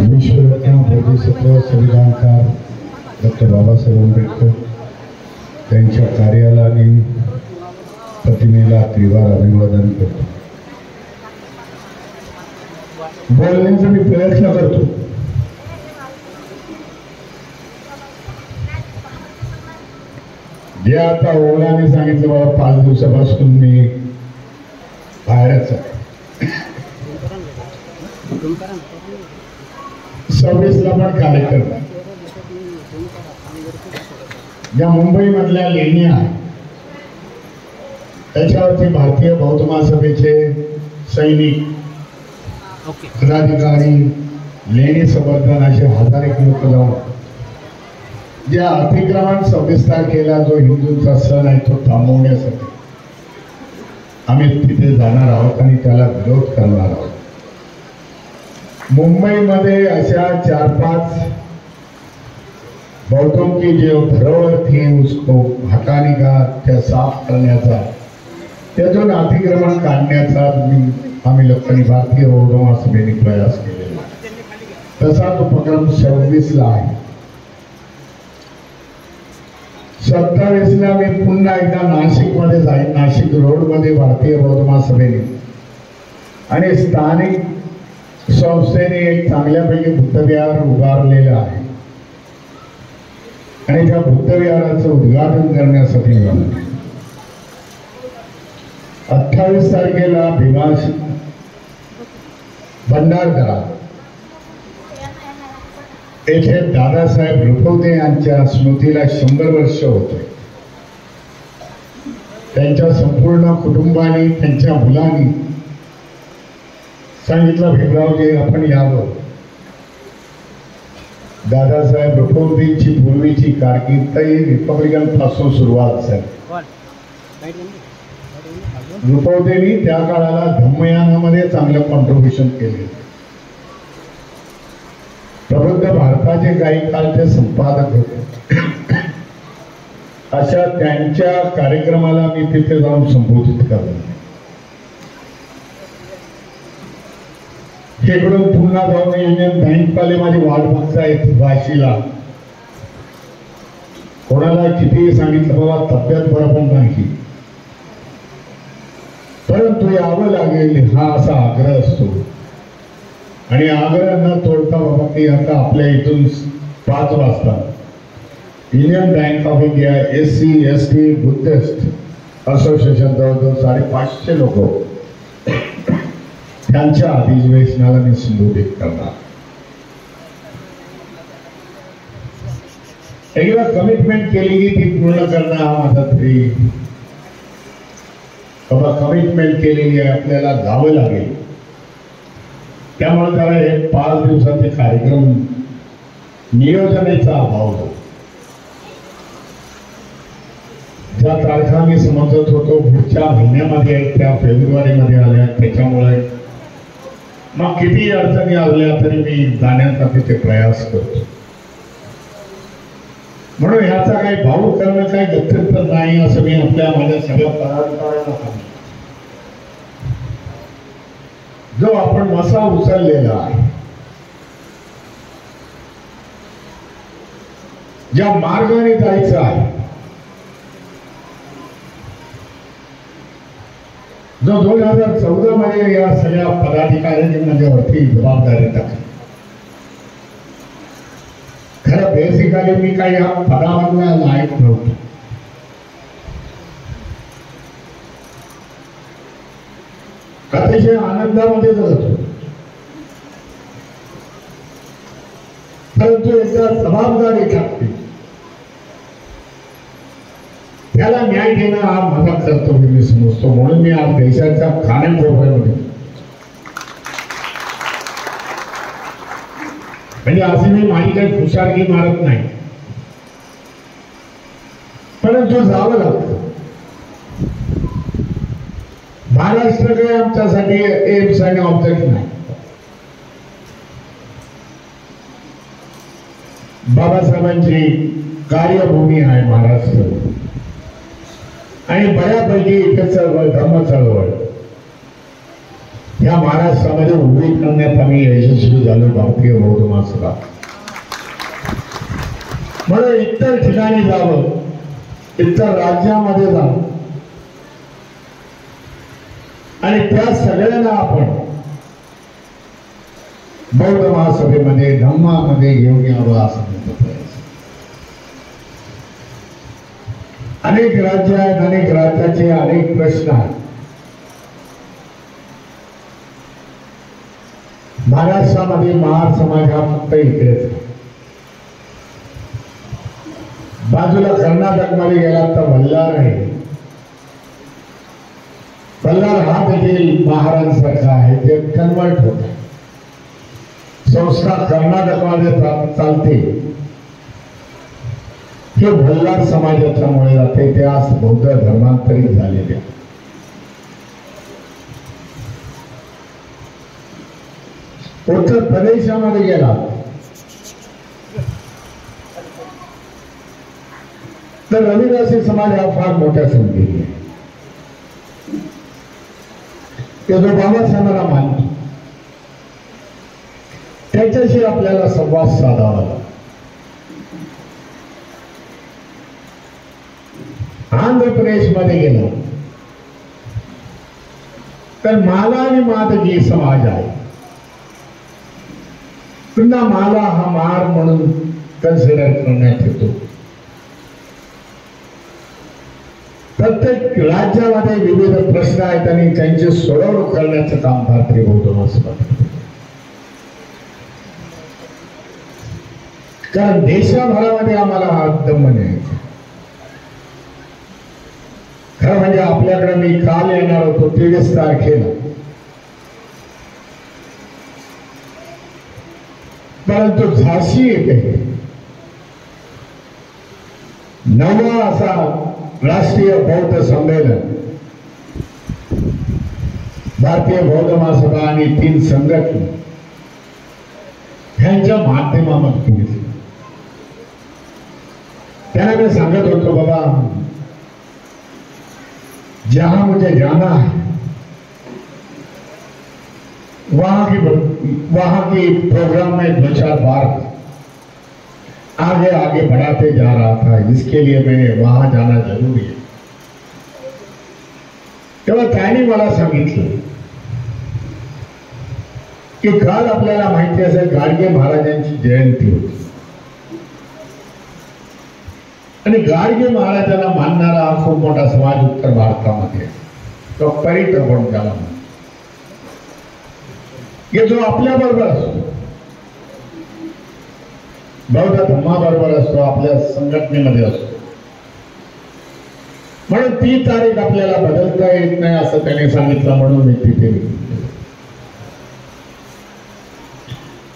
विश्वरत्न Bodhisattva संविधानकार doctor Babasaheb Ambedkar त्यांच्या कार्याला आणि प्रतिमेला त्रिवार अभिवादन करतो. बोलण्याचा मी प्रयत्न करतो. जे आता ओलाने सांगितलं बाबा 5 दिवसापासून मी बाहेरच आहे. 26ला पण कार्यक्रम ज्या मुंबई मधल्या लेण्या त्याच्यावरती भारतीय बौद्ध महासभेचे सैनिक पदाधिकारी लेणी संवर्धन असे हजारो लोक जाऊन ज्या अतिक्रमण 26 तारखेला जो हिंदूंचा सण आहे तो थांबवण्यासाठी आम्ही तिथे जाणार आहोत आणि त्याला विरोध करणार आहोत. मुंबईमध्ये अशा 4-5 बौद्धों की जो धरोहर थी उसको हटाने का त्या साफ करण्याचा त्यातून अतिक्रमण काढण्याचा आम्ही लोकांनी भारतीय बौद्ध महासभेने प्रयास केलेला. तसाच उपक्रम 26ला आहे. 27ला मी पुन्हा एकदा नाशिकमध्ये जाईन. नाशिक रोडमध्ये भारतीय बौद्ध महासभेने आणि स्थानिक संस्थेने एक चांगल्यापैकी बुद्धविहार उभारलेलं आहे आणि त्या बुद्धविहाराचं उद्घाटन करण्यासाठी 28 तारखेला भीमाश भंडारदरा येथे दादासाहेब रुपवते यांच्या स्मृतीला 100 वर्ष होते. त्यांच्या संपूर्ण कुटुंबाने त्यांच्या मुलांनी सांगितलं भीमरावजी आपण यावं. दादासाहेब रुपवतेंची पूर्वीची कारकीर्द रिपब्लिकन पासून सुरुवात झाली. रुपवतेंनी त्या काळाला धम्मयानामध्ये चांगलं कॉन्ट्रीब्युशन केले. प्रबुद्ध भारताचे काही काळ ते संपादक होते. अशा त्यांच्या कार्यक्रमाला मी तिथे जाऊन संबोधित करतो. इकडून पुन्हा जाऊन युनियन बँकवाले माझी वाट बघतायत वाशीला. कोणाला कितीही सांगितलं बाबा तब्येत बरोबर नाही परंतु यावं लागेल हा असा आग्रह असतो आणि आग्रह न तोडता बाबा की आता आपल्या इथून 5 वाजता union bank of India SC ST Buddhist association जवळजवळ 550 लोक त्यांच्या अधिवेशनाला मी संबोधित करणार. एकदा कमिटमेंट केली की ती पूर्ण करणं हा माझा तरी बाबा कमिटमेंट केलेली आहे आपल्याला जावं लागेल. त्यामुळे त्याला एक 5 दिवसाचे कार्यक्रम नियोजनाचा अभाव होतो. ज्या तारखा मी समजत होतो पुढच्या महिन्यामध्ये आहेत त्या फेब्रुवारीमध्ये आल्या. त्याच्यामुळे मग किती अडचणी आल्या तरी मी जाण्याचा तिथे प्रयास करतो. म्हणून ह्याचा काही भाऊ करणं काही गत्यंतर नाही असं मी आपल्या माझ्या सगळ्या पदाधिकाऱ्यांना सांगतो. जो आपण वसा उचललेला आहे ज्या मार्गाने जायचं आहे जो 2014 मध्ये या सगळ्या पदाधिकाऱ्यांनी माझ्यावरती जबाबदारी टाकली. खरं बेसिकली मी काही या पदामधला लायक नव्हतो. अतिशय आनंदामध्ये जगत होतो. परंतु एकदा जबाबदारी टाकली त्याला न्याय देणं हा माझा कर्तव्य मी समजतो. म्हणून मी आज देशाच्या कानाकोपऱ्यामध्ये म्हणजे असे मी माझी काही खुशारकी मारत नाही परंतु जावं लागतं. महाराष्ट्र काही आमच्यासाठी एम्स आणि ऑब्जेक्ट नाही. बाबासाहेबांची कार्यभूमी आहे महाराष्ट्र आणि बऱ्यापैकी इथे चळवळ धर्म चळवळ या महाराष्ट्रामध्ये उभी करण्यात आम्ही यशस्वी झालो भारतीय बौद्ध महासभा. म्हणून इतर ठिकाणी जावं, इतर राज्यामध्ये जावं आणि त्या सगळ्यांना आपण बौद्ध महासभेमध्ये धम्मामध्ये घेऊन यावं असं म्हणतो. अनेक राज्य आहेत, अनेक राज्याचे अनेक प्रश्न आहेत. महाराष्ट्रामध्ये महार समाज हा फक्त इकडेच. बाजूला कर्नाटक मध्ये गेला तर वल्लार आहे. वल्लार हा देखील महारांसारखा आहे, ते कन्वर्ट होत आहे. संस्था कर्नाटकमध्ये चालते हे वल्लार समाजाच्यामुळे जाते. ते आज बौद्ध धर्मांतरित झालेले. उत्तर प्रदेशामध्ये गेला तर रविदासी समाज हा फार मोठ्या संख्येने आहे. तो बाबासाहेबांना मानतो, त्याच्याशी आपल्याला संवाद साधावा लागतो. आंध्र प्रदेशमध्ये गेला तर माला आणि मादगी समाज आहे. पुन्हा माला हा मार म्हणून कन्सिडर करण्यात येतो. प्रत्येक राज्यामध्ये विविध प्रश्न आहेत आणि त्यांची सोडवणूक करण्याचं काम भारतीय बौद्ध महासभा करते. कारण देशभरामध्ये आम्हाला हा दम न्यायचा. खरं म्हणजे आपल्याकडे मी काल येणार होतो 23 तारखेला, परंतु झाशी येथे 9वा असा राष्ट्रीय बौद्ध संमेलन भारतीय बौद्ध महासभा आणि 3 संघटना ह्यांच्या माध्यमातून घेतलं. त्यांना मी सांगत होतो, बाबा जहां मुझे जाना है वहां की प्रोग्राम में 2-4 बार आगे आगे बढ़ाते जा रहा था, जिसके लिए मैं वहां जाना जरूरी है. तेव्हा त्यांनी मला सांगितलं की काल आपल्याला माहिती असेल गाडगे महाराजांची जयंती होती आणि गाडगे महाराजांना मानणारा हा खूप मोठा समाज उत्तर भारतामध्ये तो परित आपण त्याला की जो आपल्या बरोबर असतो, बौद्ध धर्माबरोबर असतो, आपल्या संघटनेमध्ये असतो. म्हणून ती तारीख आपल्याला बदलता येत नाही असं त्याने सांगितलं. म्हणून मी तिथे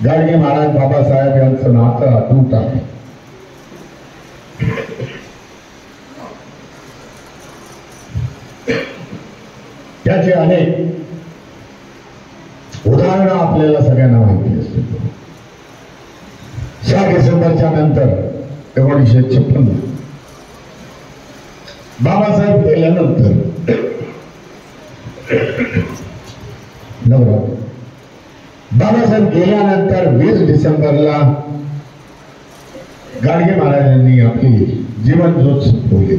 गाडगे महाराज बाबासाहेब यांचं नातं अतूट आहे. त्याचे अनेक उदाहरणं आपल्याला सगळ्यांना माहिती असतील. 6 डिसेंबरच्या नंतर 1956 बाबासाहेब गेल्यानंतर बाबासाहेब गेल्यानंतर 20 डिसेंबरला गाडगे महाराजांनी आपली जीवन ज्योत संपवली.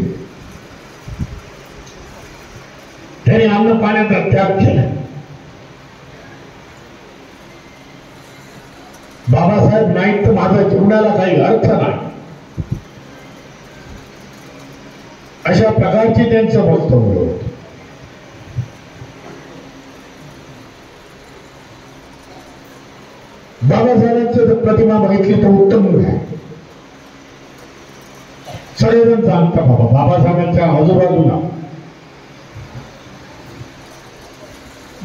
त्यांनी अन्न पाण्याचा त्याग केला. बाबासाहेब नाही तर माझ्या जीवनाला काही अर्थ नाही, अशा प्रकारची त्यांचं वक्तव्य होतं. बाबासाहेबांचं प्रतिमा बघितली तर उत्तम आहे. सगळेजण जाणता बाबा बाबासाहेबांच्या आजूबाजूला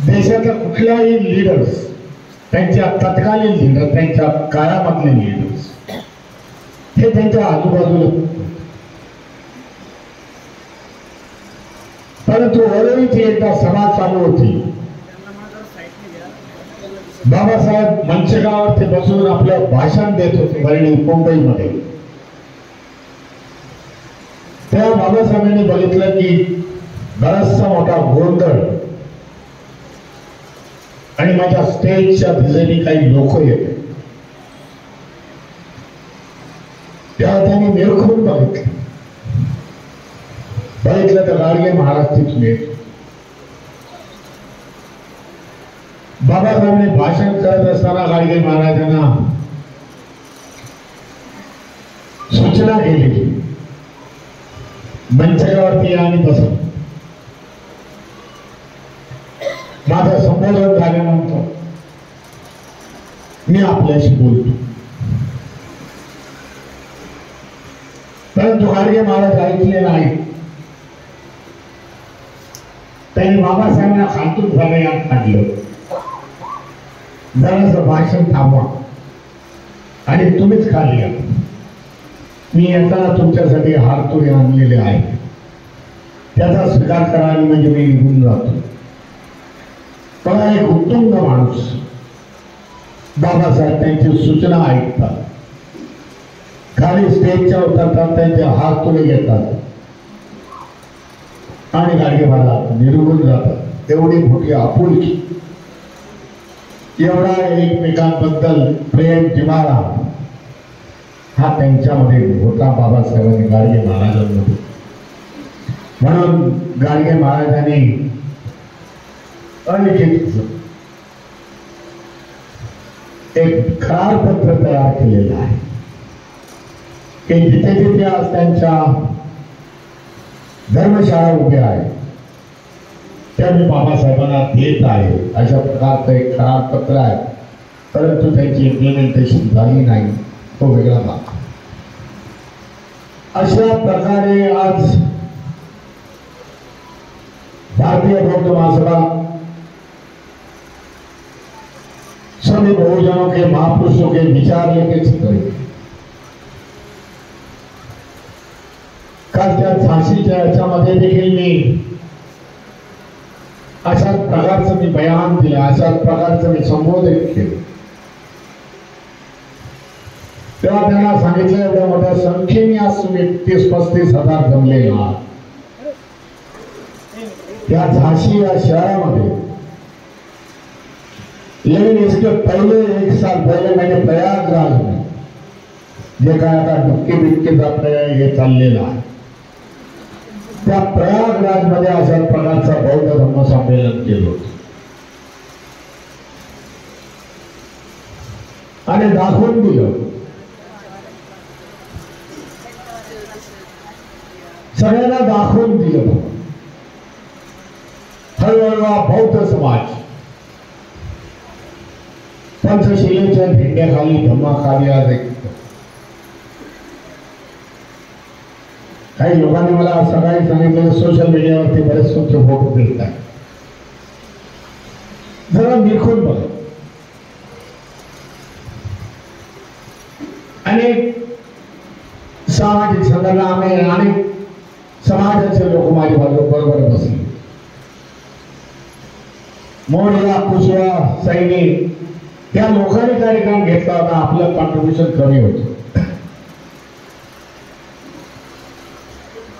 देशाचा कुठलाही लीडर्स, त्यांच्या तत्कालीन लीडर, त्यांच्या काळामधले लीडर्स हे त्यांच्या आजूबाजूला. परंतु वरळीची एकदा सभा चालू होती. बाबासाहेब मंचगावरती बसून आपलं भाषण देत होते वरळी मुंबईमध्ये. तेव्हा बाबासाहेबांनी बघितलं की बराचसा मोठा गोंधळ आणि माझ्या स्टेजच्या दिशेने काही लोक येते, तेव्हा त्यांनी निरखून बघितलं तर गाडगे महाराज तिथून येत. बाबासाहेबांनी भाषण करत असताना गाडगे महाराजांना सूचना केली, मंचावरती या आणि बसा. माझं संबोधन झाल्यानंतर मी आपल्याशी बोलतो. परंतु गाडगे महाराज ऐकले नाही. त्यांनी बाबासाहेबांना खालतून घरात काढलं, जरासं भाषण थांबवा आणि तुम्हीच खाली या. मी येताना तुमच्यासाठी हारतोडे आणलेले आहे, त्याचा स्वीकार करा आणि म्हणजे मी निघून जातो. पण एक उत्तुंग माणूस बाबासाहेब त्यांची सूचना ऐकतात, खाली स्टेजच्या उतरतात, त्यांचे हारतोडे घेतात आणि गाडगे महाराज निघून जातात. एवढी मोठी आपुलकी, एवढा एकमेकांबद्दल प्रेम जिव्हाळा हा त्यांच्यामध्ये होता बाबासाहेबांनी गाडगे महाराजांमध्ये. म्हणून गाडगे महाराजांनी अलिखित एक करार पत्र तयार केलेलं आहे की जिथे जिथे आज त्यांच्या धर्मशाळा उभ्या आहे त्या मी बाबासाहेबांना देत आहे, अशा प्रकारचं एक करार पत्र आहे. परंतु त्यांची इम्प्लिमेंटेशन झाली नाही, तो वेगळा भाग. अशा प्रकारे आज भारतीय बौद्ध महासभा सभी बहुजनों के महापुरुषों के विचार लेके चल रही है. काल त्या झाशीच्या याच्यामध्ये देखील मी अशाच प्रकारचं मी बयान दिलं, अशाच प्रकारचं मी संबोधित केलं. तेव्हा त्यांना सांगितलं एवढ्या मोठ्या संख्येने आज तुम्ही 30-35 जमले आहात. त्या झाशी या शहरामध्ये लेकिन इसके पहले 1 साल पहले मैंने प्रयागराज में जे काय आता डुक्की बिक्कीचा प्रयोग हे चाललेला आहे, त्या प्रयागराज मध्ये अशा प्रकारचा बौद्ध धर्म संमेलन केलं होतं आणि दाखवून दिलं. सगळ्यांना दाखवून दिलं. हळूहळू बौद्ध समाज पंचशिलेच्या भिंड्याखाली धम्माखाली आज एक काही लोकांनी मला सकाळी सांगितलं सोशल मीडियावरती बरेच तुमचे फोटो दिसत आहेत, जरा निरखून बघा. अनेक सामाजिक संघटना अनेक समाजाचे लोक माझ्या बरोबर बसले. मोडीला कुशवा सैनिक या लोकांनी कार्यक्रम घेतला होता, आपलं कॉन्ट्रीब्युशन कमी होतं.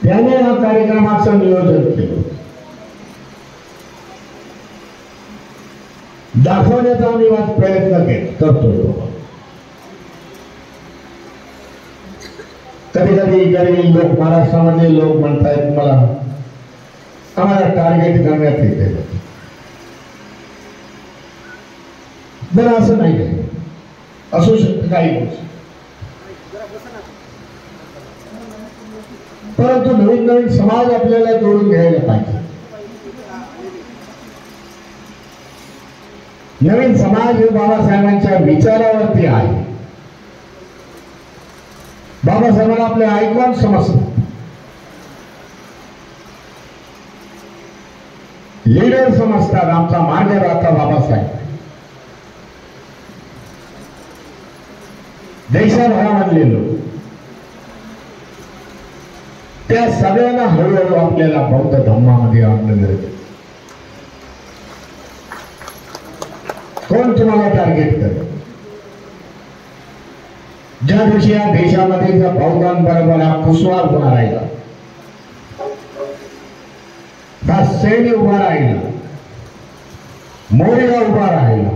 त्याने या कार्यक्रमाचं नियोजन केलं. दाखवण्याचा आम्ही प्रयत्न करतोय. कधी कधी गरीब लोक, महाराष्ट्रामधले लोक म्हणतायत मला आम्हाला टार्गेट करण्यात येते. बरं, असं नाही आहे, असू शकतं काही गोष्टी. परंतु नवीन नवीन समाज आपल्याला जोडून घ्यायला पाहिजे. नवीन समाज हे बाबासाहेबांच्या विचारावरती आहे. बाबासाहेबांना आपले आयकॉन समजतात, लीडर समजतात. आमचा मार्गदर्ता बाबासाहेब. देशाभरामधले लोक त्या सगळ्यांना हळूहळू आपल्याला बौद्ध धम्मामध्ये आणलं गरजेचं. कोण तुम्हाला टार्गेट करेल? ज्या दिवशी या देशामध्ये जर बौद्धांबरोबर हा कुसवार उभा राहिला, हा सैन्य उभा राहिला, मोरीला उभा राहिला.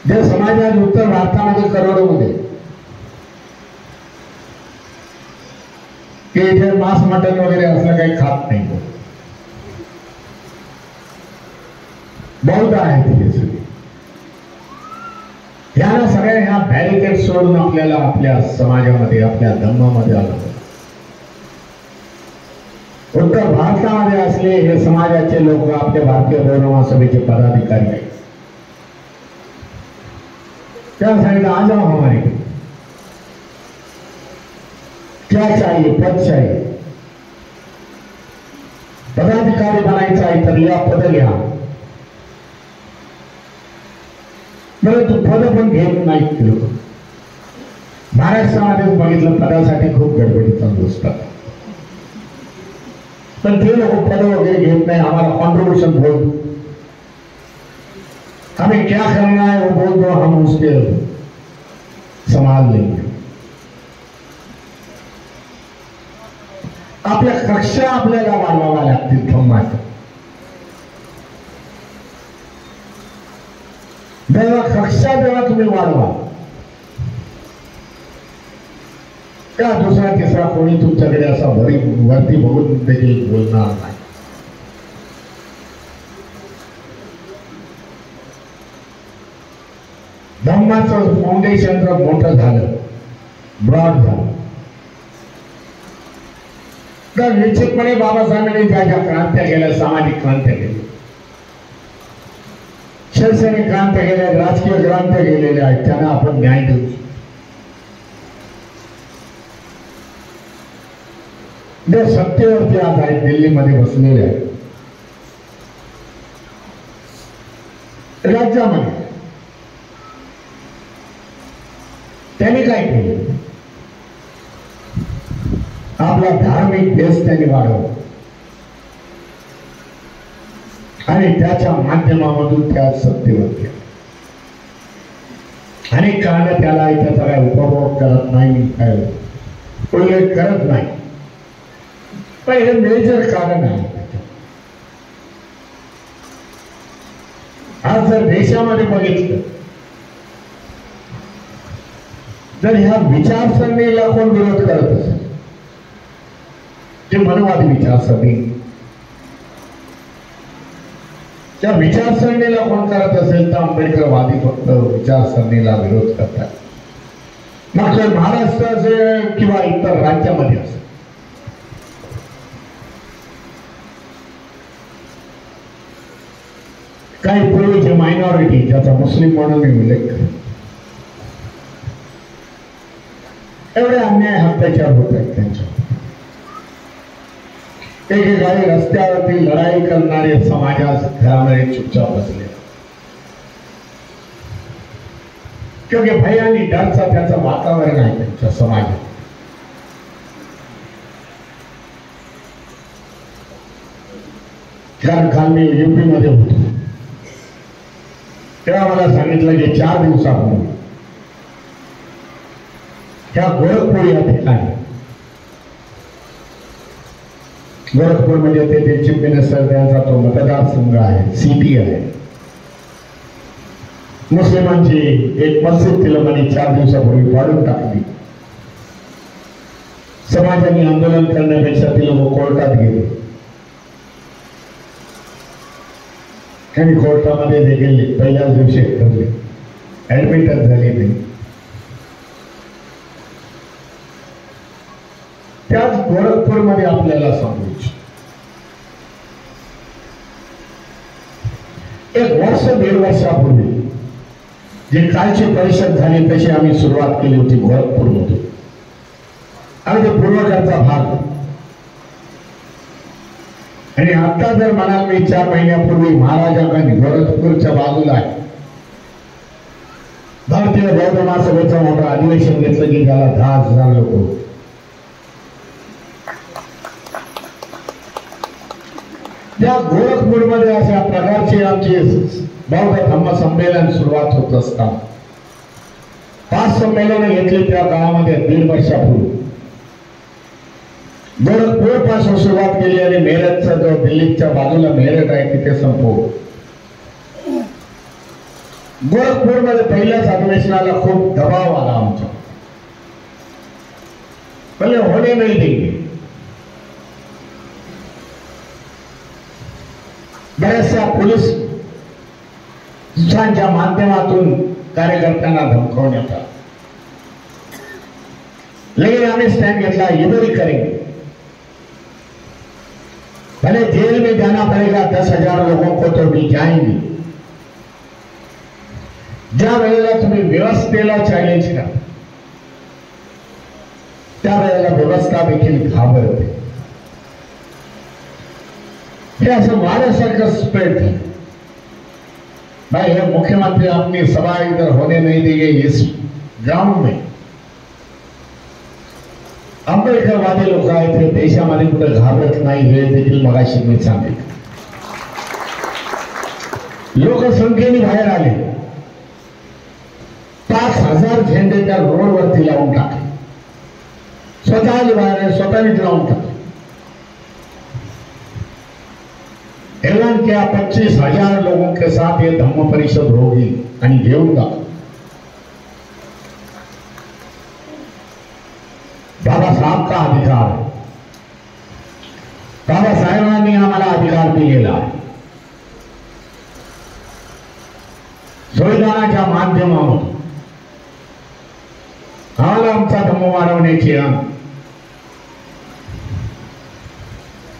जे समाजात उत्तर भारतामध्ये करोडोमध्ये की इथे मांस मटन वगैरे असलं काही खात नाही, बौद्ध आहेत हे सगळे. ह्या सगळ्या ह्या बॅरिकेड सोडून आपल्याला आपल्या समाजामध्ये आपल्या धर्मामध्ये आलं. उत्तर भारतामध्ये असले हे समाजाचे लोक आपल्या भारतीय गौरव महासभेचे पदाधिकारी आहेत. क्या सांगितलं, आ जाओ हमारे क्या चाहिए, पद चाहिए, पदाधिकारी बनायचं आहे तर या पद घ्या. बरं तू पद पण घेत नाहीत लोक. महाराष्ट्रामध्ये बघितलं पदासाठी खूप गडबडी चालू असतात, पण ते लोक पद वगैरे घेत नाही. हमारा कॉन्ट्रीब्यूशन बोल, हमें क्या करना है वो बोल दो, हम उसके संभाल लेंगे. आपल्या कक्षा आपल्याला वाढवाव्या लागतील धम्माच्या. जेव्हा कक्षा जेव्हा तुम्ही वाढवा त्या दुसरा तिसरा कोणी तुमच्याकडे असा वरती बघून देखील बोलणार नाही. धम्माचं फाउंडेशन जर मोठं झालं, ब्रॉड झालं, तर निश्चितपणे बाबासाहेबांनी ज्या ज्या क्रांत्या केल्या, सामाजिक क्रांत्या केल्या, शैक्षणिक क्रांत्या केल्या, राजकीय क्रांत्या केलेल्या आहेत, त्यांना आपण न्याय देऊ. जे सत्तेवरती आज आहेत, दिल्लीमध्ये बसलेले आहेत, राज्यामध्ये त्यांनी काय केलं, आपला धार्मिक बेस त्यांनी वाढवला आणि त्याच्या माध्यमामधून त्या सत्तेवर गेला. अनेक कारण त्याला त्याचा काय उपभोग करत नाही, मी काय उल्लेख करत नाही, पण हे मेजर कारण आहे. आज जर देशामध्ये बघितलं जर ह्या विचारसरणीला कोण विरोध करत असेल, जे मनवादी विचारसरणी, त्या विचारसरणीला कोण करत असेल तर आंबेडकरवादी फक्त विचारसरणीला विरोध करतात. मग ते महाराष्ट्र असेल किंवा इतर राज्यामध्ये असेल. काही पूर्वीचे मायनॉरिटी, ज्याचा मुस्लिम म्हणून मी उल्लेख करेन, एवढे अन्याय अत्याचार होत आहेत त्यांच्या. एकेकाळी रस्त्यावरती लढाई करणारे समाजात घरामध्ये चुपचाप बसले, क्योंकि भय आणि डरचा त्याचं वातावरण आहे त्यांच्या समाजात. कारण काल मी युपी मध्ये होतो तेव्हा मला सांगितलं की 4 दिवसापूर्वी त्या गोरखपूर या ठिकाणी, गोरखपूर म्हणजे तेथे चीफ मिनिस्टर त्यांचा तो मतदारसंघ आहे, सिटी आहे, मुस्लिमांची एक मस्जिद ती लोकांनी 4 दिवसापूर्वी पाडून टाकली. समाजाने आंदोलन करण्यापेक्षा ती लोक कोर्टात गेले आणि कोर्टामध्ये देखील पहिल्याच दिवशी ठरले, ऍडमिटच झाली नाही. त्याच गोरखपूरमध्ये आपल्याला सांगायचं, 1 वर्ष 1.5 वर्षापूर्वी जी कालची परिषद झाली तशी आम्ही सुरुवात केली होती गोरखपूरमध्ये. आणि ते पूर्वकडचा भाग, आणि आता जर म्हणाल मी 4 महिन्यापूर्वी महाराजांनी गोरखपूरच्या बाजूला आहे भारतीय बौद्ध महासभेचं मोठं अधिवेशन घेतलं की त्याला 10,000 लोक होते. त्या गोरखपूरमध्ये अशा प्रकारची आमची बौद्ध धम्म संमेलन सुरुवात होत असताना 5 संमेलन घेतली त्या काळामध्ये 1.5 वर्षापूर्वी. गोरखपूर पासून सुरुवात केली आणि मेरठचा जो दिल्लीच्या बाजूला मेरठ आहे तिथे संपवू. गोरखपूर मध्ये पहिल्याच अधिवेशनाला खूप दबाव आला आमचा. पहिले होणे नाही देंगे. बऱ्याचशा पोलिसांच्या माध्यमातून कार्यकर्त्यांना धमकावण्यात आला. लेकिन आम्ही स्टैंड घेतला, इधर ही करेंगे. भले जेल में जाना पड़ेगा, 10,000 लोगों को तो भी जाएंगे. ज्या वेळेला तुम्ही व्यवस्थेला चॅलेंज करा त्यावेळेला व्यवस्था देखील घाबरते. हे असं वाऱ्यासारखं स्प्रेड झालं. भाई हे मुख्यमंत्री अपनी सभा इधर होने नहीं देंगे इस ग्राउंड में. आंबेडकरवादी लोक आहेत हे देशामध्ये कुठे घाबरत नाही हे देखील मगाशी मी सांगितलं. लोकसंख्येने बाहेर आले. 5,000 झेंडे त्या रोडवरती लावून टाकले. स्वतःच बाहेर स्वतःच लावून टाकले. ऐलान किया 25,000 लोगों के साथ ये धम्म परिषद होगी आणि घेऊन जा. बाबासाहेब का अधिकार है. बाबासाहेबांनी आम्हाला अधिकार दिलेला आहे. संविधानाच्या माध्यमातून आम्हाला आमचा धम्म वाढवण्याची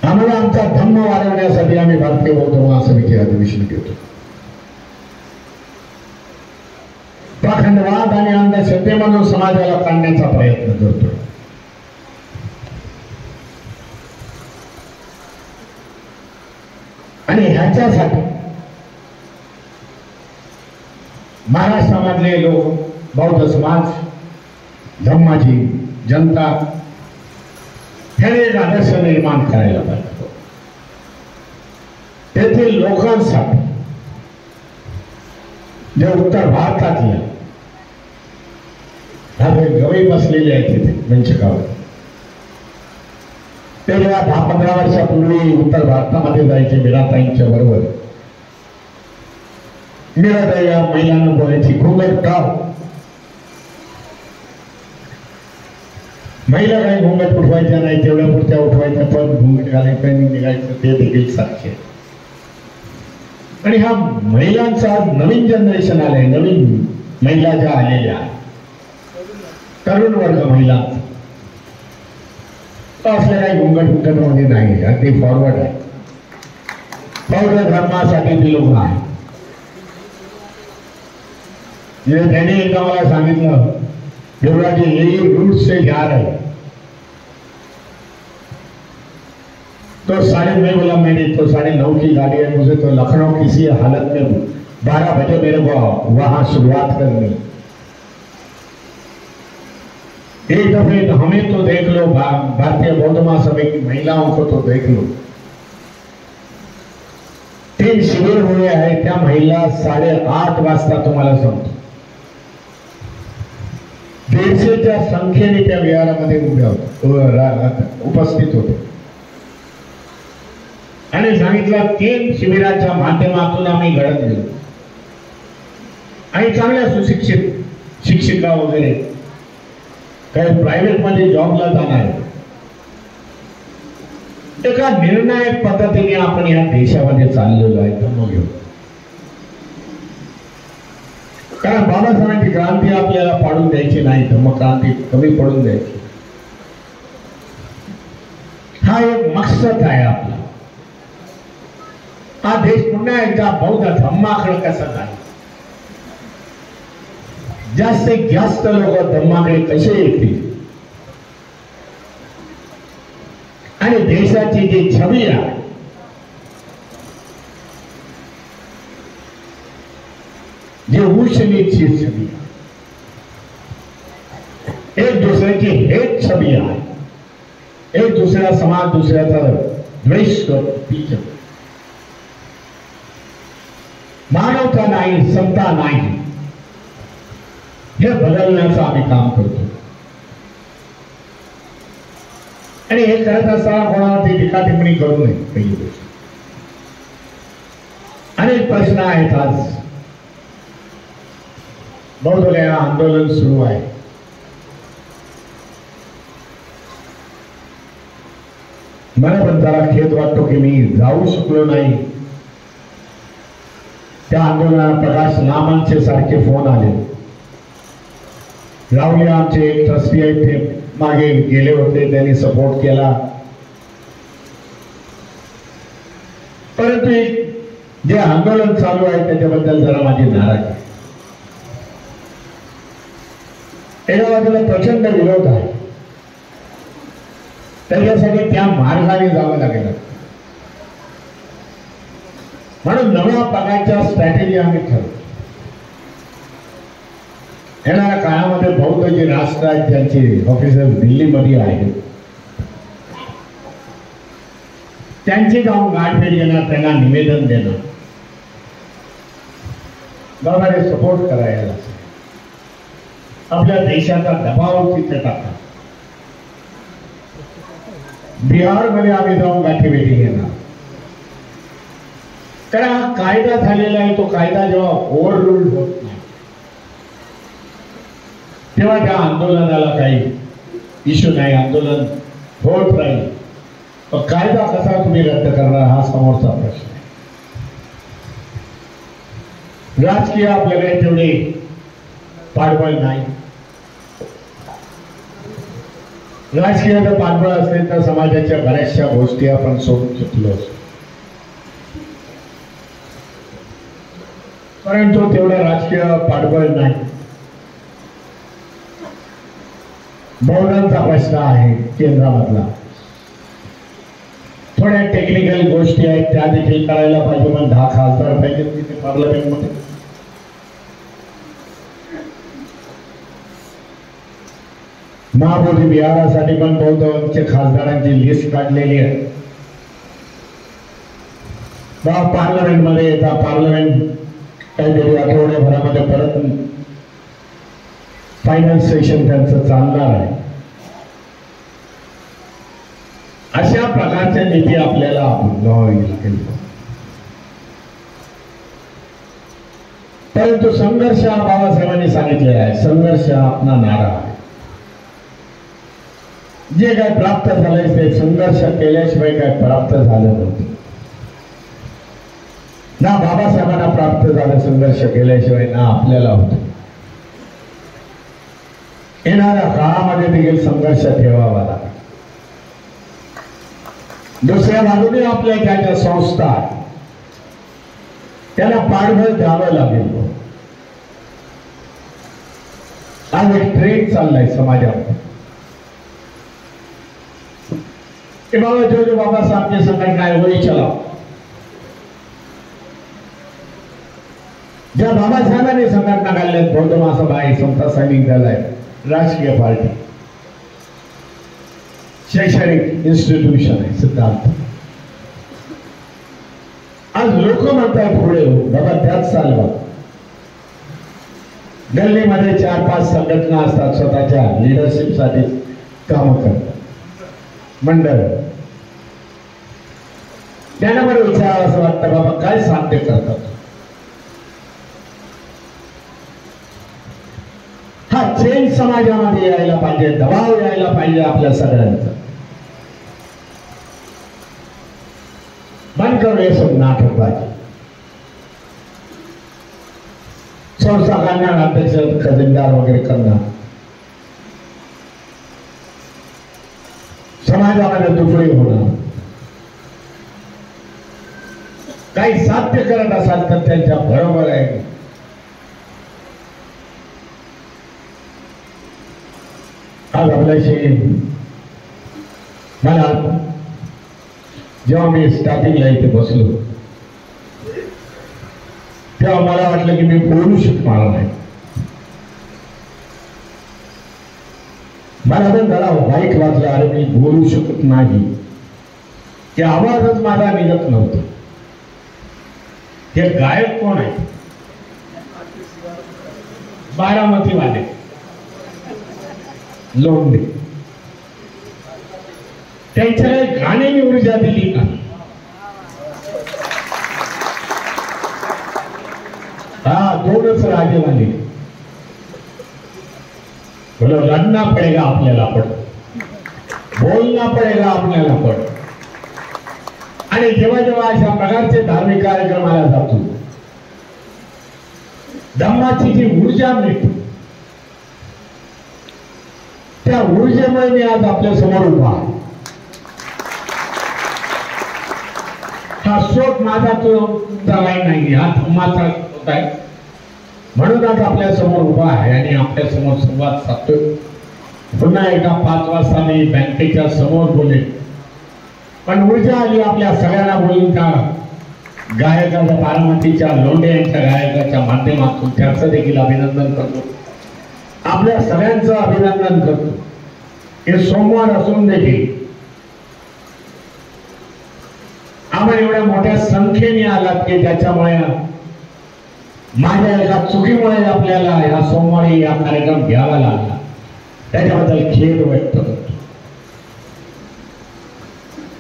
आम्हाला आमचा धम्म वाढवण्यासाठी आम्ही भारतीय बौद्ध महासभेचे अधिवेशन घेतो. पाखंडवाद आणि अंधश्रद्धेमधून समाजाला काढण्याचा प्रयत्न करतो. आणि ह्याच्यासाठी महाराष्ट्रामधले लोक, बौद्ध समाज, धम्माची जनता ह्याने एक आदर्श निर्माण करायला पाहिजे. तेथील लोकांसाठी जे उत्तर भारतातले गवई बसलेले आहेत तिथे मंचकावर, ते जेव्हा 10-15 वर्षापूर्वी उत्तर भारतामध्ये जायचे मीराताईंच्या बरोबर, मीराताई या महिलांना बोलायची घुंगट टाव. महिला काही घुंगट उठवायच्या नाही, तेवढ्या पुरत्या उठवायच्या, पण घुंगट घालायचं निघायचं ते देखील साक्ष. आणि हा महिलांचा नवीन जनरेशन आलंय, नवीन महिला ज्या आलेल्या तरुण वर्ग महिला असल्या काही घुंगट मध्ये नाही, अगदी फॉरवर्ड आहे. बौद्ध धर्मासाठी ती लोक आहे. त्यांनी एकदा मला सांगितलं, देवराजी यही रूट से जा रहे. तो 9:30 बोला, मैंने तो 9:30 की गाड़ी है, मुझे तो लखनऊ किसी हालत में 12 बजे मेरे को वहां शुरुआत करनी. एक दफे हमें तो देख लो, भारतीय बौद्ध महासभा की महिलाओं को तो देख लो. 3 शिबिर हुए हैं, त्या महिला 8:30 वाजता तुम्हाला सांगतो 150च्या संख्येने त्या विहारामध्ये उपस्थित होते. आणि सांगितलं 3 शिबिराच्या माध्यमातून आम्ही घडत गेलो. आणि चांगल्या सुशिक्षित शिक्षिका वगैरे, काही प्रायव्हेट मध्ये जॉबला जाणार, एका निर्णायक पद्धतीने आपण या देशामध्ये चाललेलो आहे धम्म घेऊन. कारण बाबासाहेबांची क्रांती आपल्याला पाडून द्यायची नाही, धम्म क्रांती कमी पडून द्यायची. हा एक मकसद आहे आपला. हा देश पुन्हा एकदा बौद्ध धम्माकडे कसा जाईल, जास्तीत जास्त लोक धम्माकडे कसे येतील, आणि देशाची जी छवी आहे जी उच्च नीचची छवी, एक दूसऱ्याची हेट छवी आहे, एक दुसरा समाज दुसऱ्याचा द्वेष करतो, मानवता नाही, समता नाही, हे बदलण्याचं आम्ही काम करतो. आणि हे करत असताना कोणावरती टीका टिप्पणी करू नये. पहिली गोष्ट, अनेक प्रश्न आहेत. आज बौद्धगया आंदोलन सुरू आहे. मला पण जरा खेद वाटतो की मी जाऊ शकलो नाही. त्या आंदोलनात प्रकाश लामांचे सारखे फोन आले. राहुल आमचे एक ट्रस्टी आहेत, ते मागे गेले होते, त्यांनी सपोर्ट केला. परंतु जे आंदोलन चालू आहे त्याच्याबद्दल जरा माझी नाराजी. एका बाजूला प्रचंड विरोध आहे, त्याच्यासाठी त्या मार्गाने जावं लागेल. म्हणून नव्या प्रकारच्या स्ट्रॅटेजी आम्ही ठरवतो. येणाऱ्या काळामध्ये बौद्ध जे राष्ट्र आहेत त्यांचे ऑफिसर दिल्लीमध्ये आहेत, त्यांची जाऊन गाठभेट घेणार, त्यांना निवेदन देणं, बाबाने सपोर्ट करायला, आपल्या देशाचा दबाव तिथे टाका. बिहारमध्ये आम्ही जाऊन गाठीभेटी घेणार. कारण हा कायदा झालेला आहे, तो कायदा जेव्हा ओव्हर रूल होत नाही तेव्हा त्या आंदोलनाला काही इश्यू नाही, आंदोलन होत राहील. पण कायदा कसा तुम्ही रद्द करणार हा समोरचा प्रश्न आहे. राजकीय आपल्याकडे तेवढे पाठबळ नाही. राजकीय जर पाठबळ असेल तर समाजाच्या बऱ्याचशा गोष्टी आपण सोडून चुकलो असतो. परंतु तेवढं राजकीय पाठबळ नाही. बौद्धांचा प्रश्न आहे केंद्रामधला, थोड्या टेक्निकल गोष्टी आहेत त्या देखील करायला पाहिजे. पण 10 खासदार पाहिजे तिथे पार्लमेंटमध्ये. महाबोधी बिहारासाठी पण बौद्ध खासदारांची लिस्ट काढलेली आहे. पार्लमेंटमध्ये येतात. पार्लमेंट काहीतरी आठवड्याभरामध्ये परत फायनल सेशन त्यांचं चालणार आहे. अशा प्रकारच्या नीती आपल्याला अपनावावी लागेल. परंतु संघर्ष हा बाबासाहेबांनी सांगितलेला आहे. संघर्ष आपला नारा आहे. जे काय प्राप्त झालंय ते संघर्ष केल्याशिवाय काय प्राप्त झालं नव्हतं. ना बाबासाहेबांना प्राप्त झालं संघर्ष केल्याशिवाय, ना आपल्याला होतं. येणाऱ्या काळामध्ये देखील संघर्ष ठेवावा लागेल. दुसऱ्या बाजूने आपल्या ज्या ज्या संस्था त्याला पाठबळ द्यावं लागेल. आज एक ट्रेंड चाललाय समाजामध्ये कि बाबा जो बाबा साहब की संगठना है वही चलाओ. ज्या बाबासाहेबांनी संघटना काढल्यात, बौद्ध महासभा आहे, समता सैनिक दल आहे, राजकीय पार्टी, शैक्षणिक इन्स्टिट्यूशन आहे, सिद्धांत. आज लोक म्हणतात पुढे बाबा त्याच चालवा. दिल्लीमध्ये 4-5 संघटना असतात, स्वतःच्या लिडरशिप साठी काम करतात, मंडळ. त्यांना बरं विचारावं असं वाटतं, बाबा काय साध्य करतात. हा चेंज समाजामध्ये यायला पाहिजे, दबाव यायला पाहिजे आपल्या सगळ्यांचा. बंद करू हे सब नाटकबाजी. संस्था काढणार, अध्यक्ष खजिनदार वगैरे करणार, समाजामध्ये दुफळी होणार. काही साध्य करत असाल तर त्यांच्या बरोबर आहे. आज आपल्याशी मला जेव्हा मी स्टार्टिंगला इथे बसलो तेव्हा मला वाटलं की मी बोलू शकणार नाही. मला पण जरा वाईट वाटलं, अरे मी बोलू शकत नाही, की आवाजच माझा निघत नव्हता. हे गायक कोण आहे? बारामती वाले लोंढे. त्यांच्याकडे गाण्याने ऊर्जा दिली का? हा, दोनच राजे झाले. बोलो लढना पडेगा आपल्याला, पण बोलना पडेगा आपल्याला, पण. आणि जेव्हा जेव्हा अशा प्रकारचे धार्मिक कार्यक्रमाला जातो, धम्माची जी ऊर्जा मिळते, त्या ऊर्जेमुळे मी आज आपल्या समोर उभा. हा शोक माझा तुमचा नाही, हा धम्माचा होत आहे. म्हणून आज आपल्या समोर उभा आहे आणि आपल्या समोर संवाद साधतोय. पुन्हा एकदा 5 वाजता मी बँकेच्या समोर बोलेन, पण ऊर्जा आली आपल्या सगळ्यांना बोलून त्या गायकाच्या, बारामतीच्या लोंढे यांच्या गायकाच्या माध्यमातून त्याचं देखील अभिनंदन करतो. आपल्या सगळ्यांचं अभिनंदन करतो. हे सोमवार असून देखील आपण एवढ्या मोठ्या संख्येने आलात की त्याच्यामुळे माझ्या एका चुकीमुळे आपल्याला या सोमवारी हा कार्यक्रम घ्यावा लागला, त्याच्याबद्दल खेद व्यक्त करतो.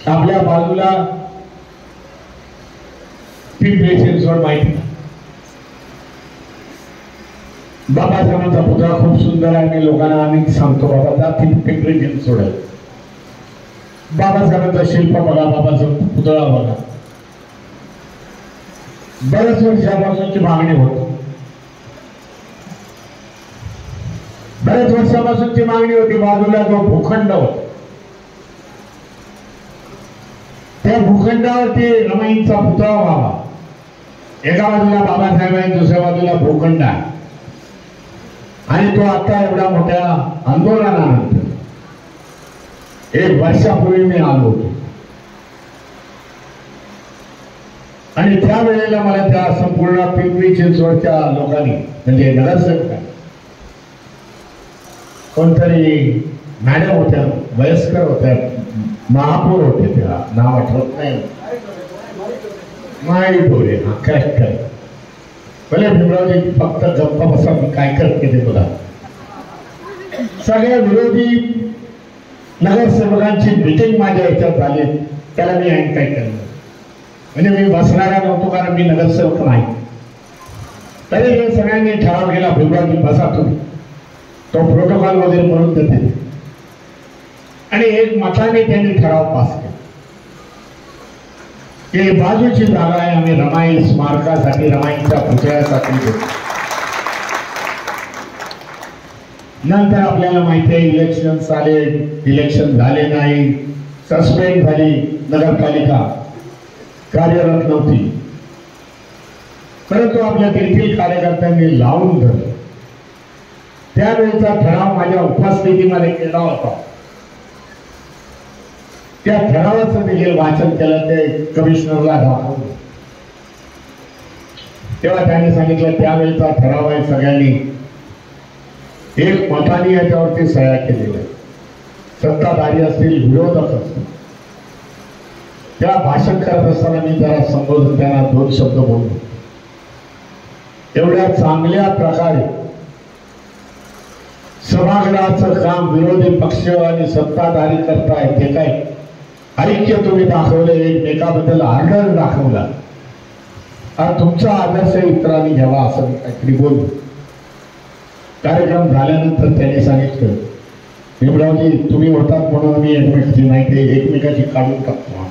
आपल्या बाजूला पिंपरी चिंचवड माहिती, बाबासाहेबांचा पुतळा खूप सुंदर आहे. मी लोकांना आम्ही सांगतो, बाबा जा पिंपरी चिंचवड आहे, बाबासाहेबांचं शिल्प बघा, बाबाचा पुतळा बघा. बऱ्याच वर्षापासूनची मागणी होती, बऱ्याच वर्षापासूनची मागणी होती. बाजूला जो भूखंड होता, त्या भूखंडावरती रमाईंचा पुतळा व्हावा. एका बाजूला बाबासाहेब आहे, दुसऱ्या बाजूला भूखंड आहे. आणि तो आता एवढ्या मोठ्या आंदोलनानंतर 1 वर्षापूर्वी मी आलो होतो आणि त्यावेळेला मला त्या संपूर्ण पिंपरी चिंचवडच्या लोकांनी, म्हणजे नगरसेवकांनी, कोणतरी मॅडम होत्या, वयस्कर होत्या, महापौर होते, त्या नाव आठवत नाही, माई बोरे, हा करेक्ट कर भले भीमरावजी, फक्त गप्पा बसा, मी काय करते ते बघा. सगळ्या विरोधी नगरसेवकांची मीटिंग माझ्या ह्याच्यात झाली, त्याला मी ऐन काय केलं, म्हणजे मी बसणारा नव्हतो, कारण मी नगरसेवक नाही. तरी हे सगळ्यांनी ठराव केला, भीमरावजी बसा तुम्ही, तो प्रोटोकॉल वगैरे म्हणून देते. आणि एक मताने त्यांनी ठराव पास केला की बाजूची जागा आहे, आम्ही रमाई स्मारकासाठी, रमाईंच्या पुतळ्यासाठी देतो. नंतर आपल्याला माहिती आहे इलेक्शन आले, इलेक्शन झाले नाही, सस्पेंड झाली, नगरपालिका कार्यरत नव्हती. परंतु आपल्या तेथील कार्यकर्त्यांनी लावून धरलं. त्यावेळेचा ठराव माझ्या उपस्थितीमध्ये केला होता. त्या ठरावाचं देखील वाचन केलं, ते कमिशनरला दाखवलं. तेव्हा त्यांनी सांगितलं त्यावेळेचा ठराव आहे, सगळ्यांनी एक मताने याच्यावरती सह्या केलेल्या, सत्ताधारी असतील, विरोधक असतील. त्या भाषण करत असताना मी जरा संबोधन त्यांना 2 शब्द बोललो. एवढ्या चांगल्या प्रकारे सभागृहाचं काम विरोधी पक्ष आणि सत्ताधारी करताय, ते काय ऐक्य तुम्ही दाखवले, एकमेकाबद्दल आदर दाखवला, आणि तुमचा आदर्श इतरांनी घ्यावा असं मी काहीतरी बोललो. कार्यक्रम झाल्यानंतर त्यांनी सांगितलं, भीमरावजी तुम्ही होतात म्हणून मी एकमेकाची नाही, ते एकमेकाची काढून टाकतो.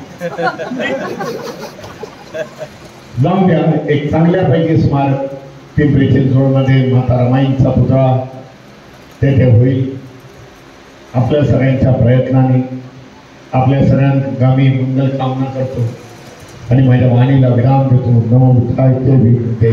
जाऊन द्या, एक चांगल्यापैकी स्मारक पिंपरी चिंचवडमध्ये माता रमाईंचा पुतळा तेथे होईल. आपल्या सगळ्यांच्या प्रयत्नाने आपल्या सगळ्यांगामी मंगल कामना करतो आणि माझ्या वाणीला विराम देतो. नमो बुद्धाय ते